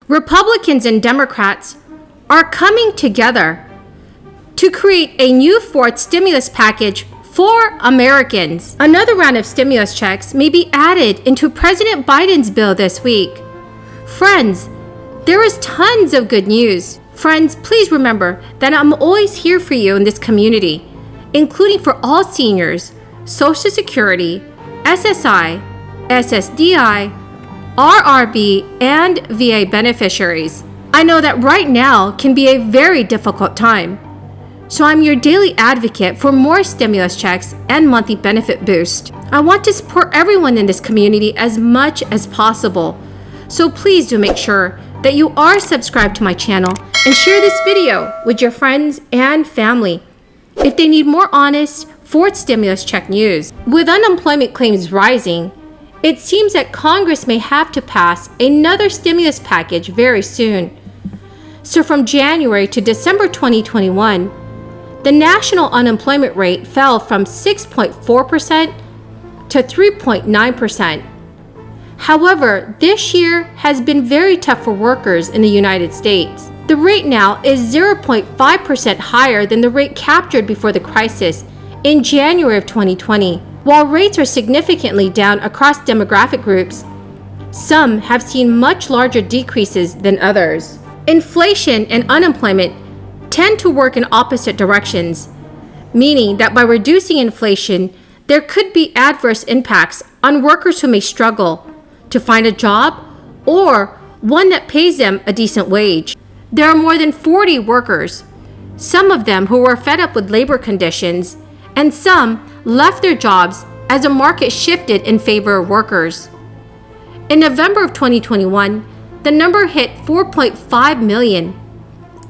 Republicans and Democrats are coming together to create a new fourth stimulus package for Americans. Another round of stimulus checks may be added into President Biden's bill this week. Friends, there is tons of good news. Friends, please remember that I'm always here for you in this community, including for all seniors, Social Security, SSI, SSDI, RRB, and VA beneficiaries. I know that right now can be a very difficult time, so I'm your daily advocate for more stimulus checks and monthly benefit boost. I want to support everyone in this community as much as possible, so please do make sure that you are subscribed to my channel and share this video with your friends and family if they need more honest fourth stimulus check news. With unemployment claims rising, it seems that Congress may have to pass another stimulus package very soon. So from January to December 2021, the national unemployment rate fell from 6.4% to 3.9%. However, this year has been very tough for workers in the United States. The rate now is 0.5% higher than the rate captured before the crisis in January of 2020. While rates are significantly down across demographic groups, some have seen much larger decreases than others. Inflation and unemployment tend to work in opposite directions, meaning that by reducing inflation, there could be adverse impacts on workers who may struggle to find a job or one that pays them a decent wage. There are more than 40 workers, some of them who were fed up with labor conditions, and some left their jobs as the market shifted in favor of workers. In November of 2021, the number hit 4.5 million,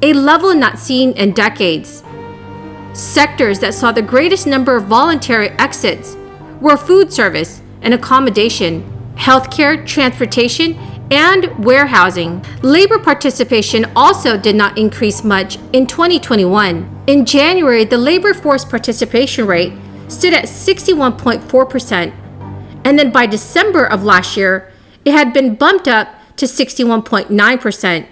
a level not seen in decades. Sectors that saw the greatest number of voluntary exits were food service and accommodation, healthcare, transportation, and warehousing. Labor participation also did not increase much in 2021. In January, the labor force participation rate stood at 61.4%, and then by December of last year, it had been bumped up to 61.9%.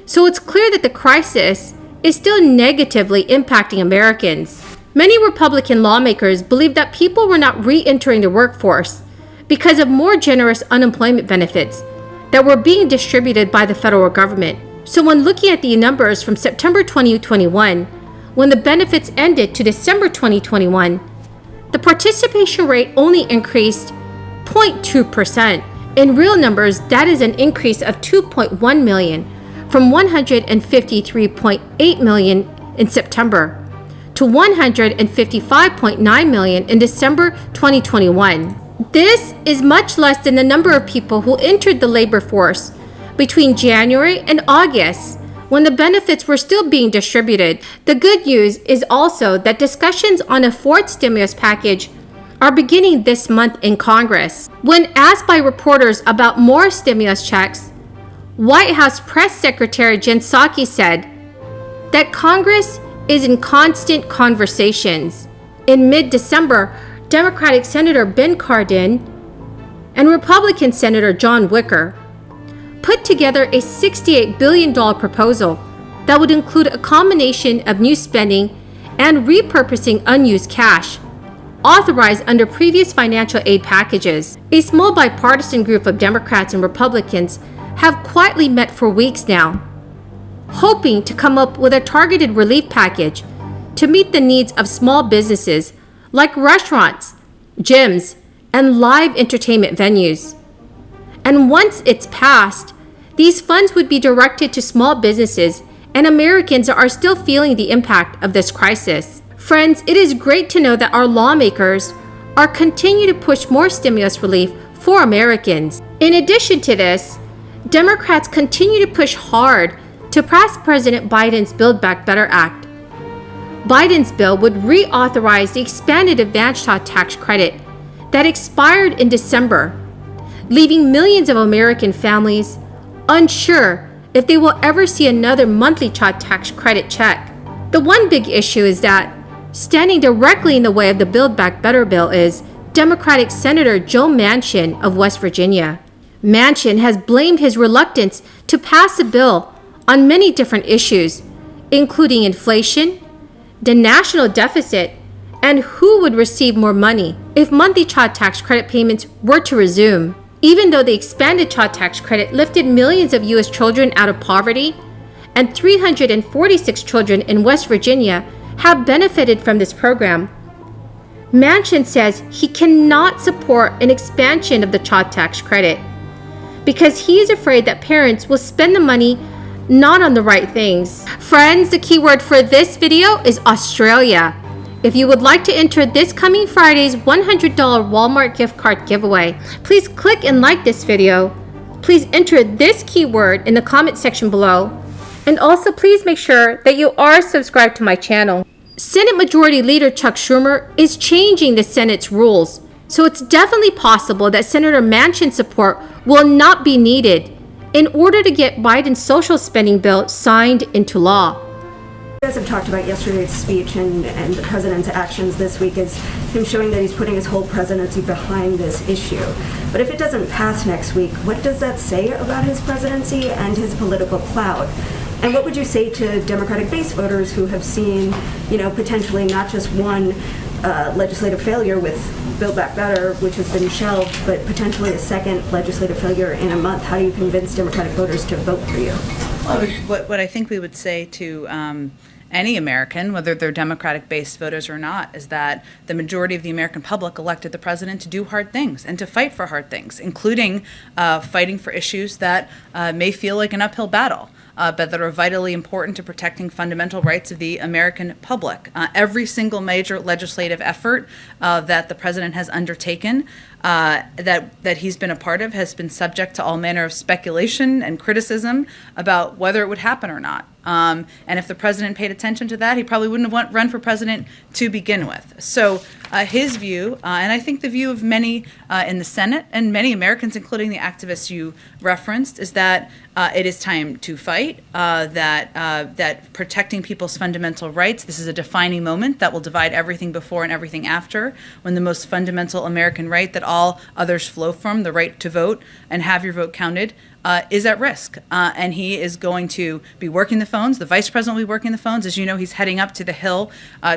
So it's clear that the crisis is still negatively impacting Americans. Many Republican lawmakers believe that people were not re-entering the workforce because of more generous unemployment benefits that were being distributed by the federal government. So when looking at the numbers from September 2021, when the benefits ended, to December 2021, the participation rate only increased 0.2%. In real numbers, that is an increase of 2.1 million from 153.8 million in September to 155.9 million in December 2021. This is much less than the number of people who entered the labor force between January and August, when the benefits were still being distributed. The good news is also that discussions on a fourth stimulus package are beginning this month in Congress. When asked by reporters about more stimulus checks, White House Press Secretary Jen Psaki said that Congress is in constant conversations. In mid-December, Democratic Senator Ben Cardin and Republican Senator John Wicker put together a $68 billion proposal that would include a combination of new spending and repurposing unused cash authorized under previous financial aid packages. A small bipartisan group of Democrats and Republicans have quietly met for weeks now, hoping to come up with a targeted relief package to meet the needs of small businesses like restaurants, gyms, and live entertainment venues. And once it's passed, these funds would be directed to small businesses, and Americans are still feeling the impact of this crisis. Friends, it is great to know that our lawmakers are continuing to push more stimulus relief for Americans. In addition to this, Democrats continue to push hard to pass President Biden's Build Back Better Act. Biden's bill would reauthorize the expanded advance child tax credit that expired in December, leaving millions of American families unsure if they will ever see another monthly child tax credit check. The one big issue is that standing directly in the way of the Build Back Better bill is Democratic Senator Joe Manchin of West Virginia. Manchin has blamed his reluctance to pass a bill on many different issues, including inflation, the national deficit, and who would receive more money if monthly child tax credit payments were to resume. Even though the expanded child tax credit lifted millions of U.S. children out of poverty, and 346 children in West Virginia have benefited from this program, Manchin says he cannot support an expansion of the child tax credit because he is afraid that parents will spend the money not on the right things. Friends, the keyword for this video is Australia. If you would like to enter this coming Friday's $100 Walmart gift card giveaway, please click and like this video. Please enter this keyword in the comment section below. And also please make sure that you are subscribed to my channel. Senate Majority Leader Chuck Schumer is changing the Senate's rules, so it's definitely possible that Senator Manchin's support will not be needed in order to get Biden's social spending bill signed into law. You guys have talked about yesterday's speech and the president's actions this week as him showing that he's putting his whole presidency behind this issue. But if it doesn't pass next week, what does that say about his presidency and his political clout? And what would you say to Democratic base voters who have seen, potentially not just one legislative failure with Build Back Better, which has been shelved, but potentially a second legislative failure in a month? How do you convince Democratic voters to vote for you? Well, what I think we would say to any American, whether they're Democratic-based voters or not, is that the majority of the American public elected the president to do hard things and to fight for hard things, including fighting for issues that may feel like an uphill battle. But that are vitally important to protecting fundamental rights of the American public. Every single major legislative effort that the president has undertaken, that he's been a part of, has been subject to all manner of speculation and criticism about whether it would happen or not. And if the president paid attention to that, he probably wouldn't have run for president to begin with. So his view, and I think the view of many in the Senate and many Americans, including the activists you referenced, is that it is time to fight, that protecting people's fundamental rights, this is a defining moment that will divide everything before and everything after, when the most fundamental American right that all others flow from, the right to vote and have your vote counted, is at risk. And he is going to be working the phones. The vice president will be working the phones. As you know, he's heading up to the Hill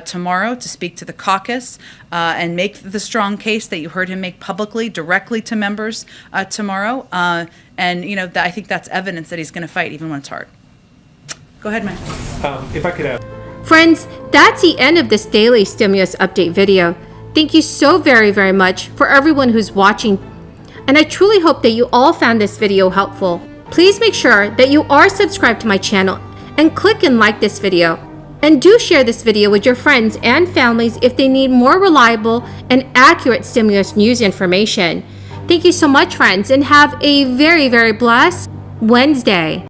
tomorrow to speak to the caucus and make the strong case that you heard him make publicly, directly to members tomorrow. And, I think that's evidence that he's going to fight even when it's hard. Go ahead, Mike. If I could add. Friends, that's the end of this daily stimulus update video. Thank you so very, very much for everyone who's watching. And I truly hope that you all found this video helpful. Please make sure that you are subscribed to my channel and click and like this video. And do share this video with your friends and families if they need more reliable and accurate stimulus news information. Thank you so much, friends, and have a very, very blessed Wednesday.